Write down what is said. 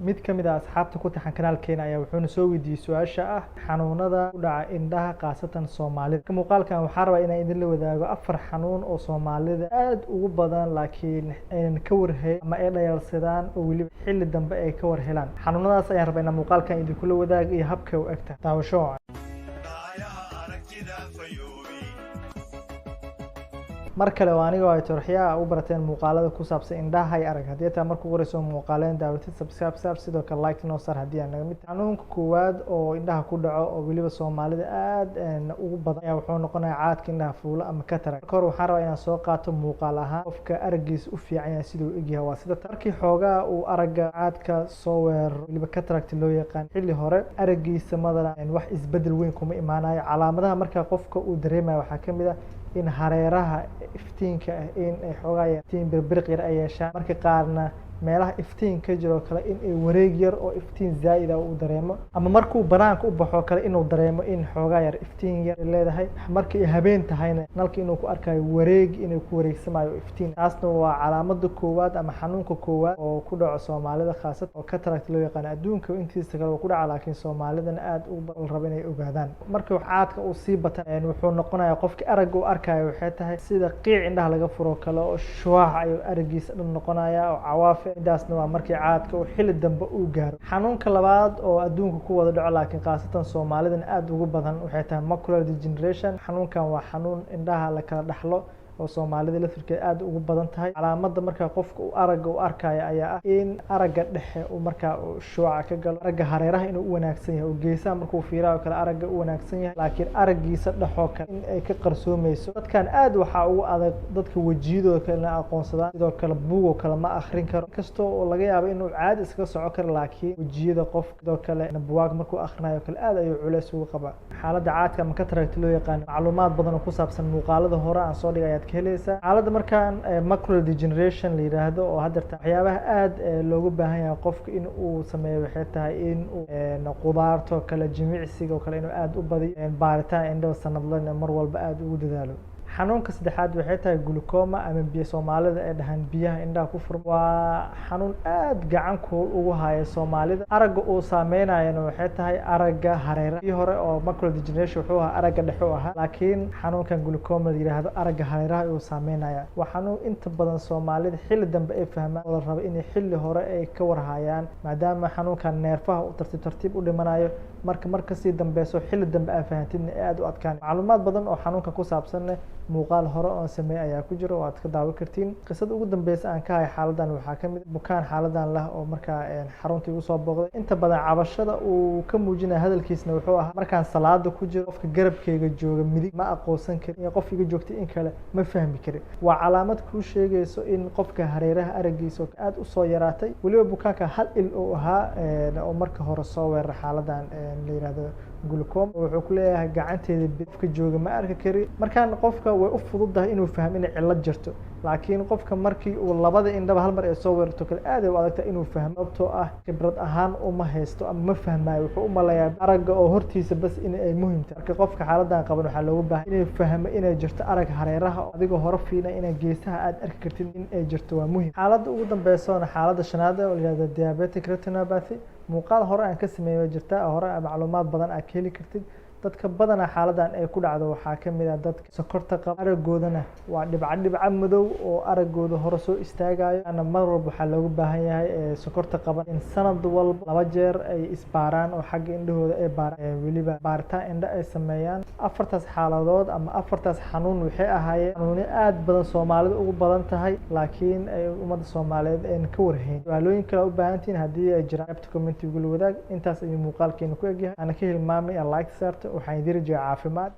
mid ka mid ah asxaabta ku taxan kanaalkeena ayaa wuxuuna soo weydiiyey su-aasha ah xanuunada ku dhaca indhaha khaasatan Soomaalida. Muuqaalkan waxaan rabaa inaan idin la wadaago 4 xanuun oo Soomaalida aad ugu badan laakiin aynan ka warhayn ama ay dhayalsadaan oo weliba xilli dambe ay ka war helaan. Xanuunadaas ayaan rabaa inaan muuqaalkan idin kula wadaago iyo habka u egta daawasho. mar kale waa aniga oo Turxiya u barateen muuqaalada ku saabsan indhaha ay arag hadii taa markuu qorayso muuqaaleen daawatid subscribe sidoo kale like noo sar hadii aan naga mid xanuunka koowaad oo indhaha ku dhaco oo waliba Soomaalida aad ugu badan ayaa wuxuu noqonayaa caadka indhaha fuula ama cataract. Marka hore waxaan rabaa inaan soo qaato muuqaal ahaan qofka aragiisa u fiican yahay sidoo uu egyahay waa sida markii xoogaa uu araga caadka soo weeraro waliba cataract loo yaqaan xilli hore aragiisa madana wax isbedel weyn kuma imaanayo. Calaamadaha marka qofka uu dareemayo waxaa kamid ah in hareeraha iftiinka in ay xoogaa iftiin birbiriq yar ay yeeshaan marka qaarna meelaha iftiin ka jiro kale in ay wareeg yar oo iftiin zaid ah uu dareemo ama markuu banaanka u baxo kale inuu dareemo in xoogaa yar iftiin yar leedahay markii ay habeen tahayna nalka inuu ku arkayo wareeg inuu ku wareegsamayo iftiin. taasna waa calaamada koowaad ama xanuunka koowaad oo ku dhaco Soomaalida khaasatan oo cataract loo yaqaan. adduunka intiisa kale ku dhaca laakiin Soomaalidana aad u badan raba inay ogaadaan. markii caadka uu sii batan wuxuu noqonayaa qofka aragga uu arkayo waxay tahay sida qiic indhaha laga furo kale oo shuwaax ay aragiisa dhan noqonaya oo cawaaf intaasna waa markii caadka uu xilli dambe uu gaaro. xanuunka labaad oo adduunka ku wada dhaco laakiin khaasatan Soomaalida aad ugu badan waxay tahay macular degeneration. xanuunkan waa xanuun indhaha la kala dhaxlo oo Soomaalida laftirkeeda aad ugu badan tahay. calaamada marka qofka uu aragga u arkayo ayaa ah in aragga dhexe uu marka shuuca ka galo aragga hareeraha inuu u wanaagsan yahay oo geesaha markuu fiirayo kale aragga u wanaagsan yahay laakiin araggiisa dhaxo kale in ay ka qarsoomayso. dadkan aad waxa ugu adag dadka wajiyadooda kale la aqoonsadaan sidoo kale buugo kale ma akhrin karo kastoo oo laga yaabo inuu caadi iska soco karo laakiin wajiyada qofka sidoo kale buugaag markuu akhrinayo kale aad ayuu culays ugu qabaa. xaaladda caadka ama cataract loo yaqaan macluumaad badan oo ku saabsan muuqaalada hore aan soo dhigay xaaladda markaan macular degeneration la yiraahdo oo hadda waxyaabaha aad loogu baahan yahay qofka in uu sameeyo waxay tahay in uu qudaarto kala jimicsiga oo kale inuu aad u badiyo baaritaan indhaha sanadlaha mar walba aad ugu dadaalo. xanuunka saddexaad waxay tahay glaucoma ama biyo Soomaalida ay dhahan biyaha indhaha ku furma. waa xanuun aad gacan ku ugu haya Soomaalida. aragga uu saameynayana waxay tahay aragga hareeraha. tii hore oo macular degeneration wuxuu ahaa aragga dhexe u ahaa laakiin xanuunkan glaucoma la yiraahdo aragga hareeraha uu saameynaya. waa xanuun inta badan Soomaalida xilli dambe ay fahmaan oo la rabo in xilli hore ay ka warhayaan maadaama xanuunkan neerfaha uu tartiib u dhimanayo marka sii dambeeso xilli dambe aan fahantin aad u adkaan. macluumaad badan oo xanuunka ku saabsan muuqaal hore oo sameey ayaa ku jira oo aad ka daawan kartiin. qisada ugu dambeysay aan ka hay xaaladan waxaa kamid bukaan xaaladan lah oo markaa xaruntii ugu soo booqday inta badan cabashada uu ka muujinay hadalkiisna wuxuu ahaa markaan salaada ku jiro qofka garabkeyga jooga midig ma aqoonsan karin qof iga joogtay in kale ma fahmi karin. waa calaamad ku sheegayso in qofka hareeraha aragiisa aad u soo yaraatay waliba bukaanka hal il oo ahaa oo marka hore soo weerar xaaladan la yiraahdo glaucoma wuxuu ku leeyahay gacanteeda qofka jooga ma arki kari. markaan qofka way u fududahay inuu fahmo in cilad jirto laakiin qofka markii uu labada indhaba hal mar ay soo weerarto kale aad ay u adagtahay inuu fahmo sababtoo ah khibrad ahaan uma haysto ama ma fahmayo. wuxuu u maleeyaa aragga oo hortiisa bas in ay muhiim tahay. marka qofka xaaladan qaban waxaa looga baahan inuu fahmo inay jirto arag hareeraha adigoo hore fiina inay geesaha aad arki kartid in ay jirto waa muhiim. xaaladda ugu dambeysana xaaladda shanaad oo la yiraahdo diabetic retinopathy. muuqaal hore aan ka sameeyay jirta hore macluumaad badan aad ka heli kartid. dadka badana xaaladan ay ku dhacdo waxaa kamid ah dadka sokorta qaba aragoodana waa dhibca madow oo aragooda hore soo istaagayo. ana mar walba waxaa loogu baahan yahay sokorta qaba in sanad walba 2 jeer ay isbaaraan oo xagga indhahooda ay baaraan waliba baaritaan indha ay sameeyaan. 4taas xaaladood ama 4taas xanuun waxay ahaayeen xanuun aad badan Soomaalida ugu badan tahay laakiin ay ummadda Soomaaliyeed ay ka warhayn. su'aalooyin kale u baahantiin haddii ay jiraan qaybta comment ugu wadaag. intaas ayuu muuqaalkeena ku egyahay. ana ka hilmaamay like saarto waxaan idin rajaa caafimaad.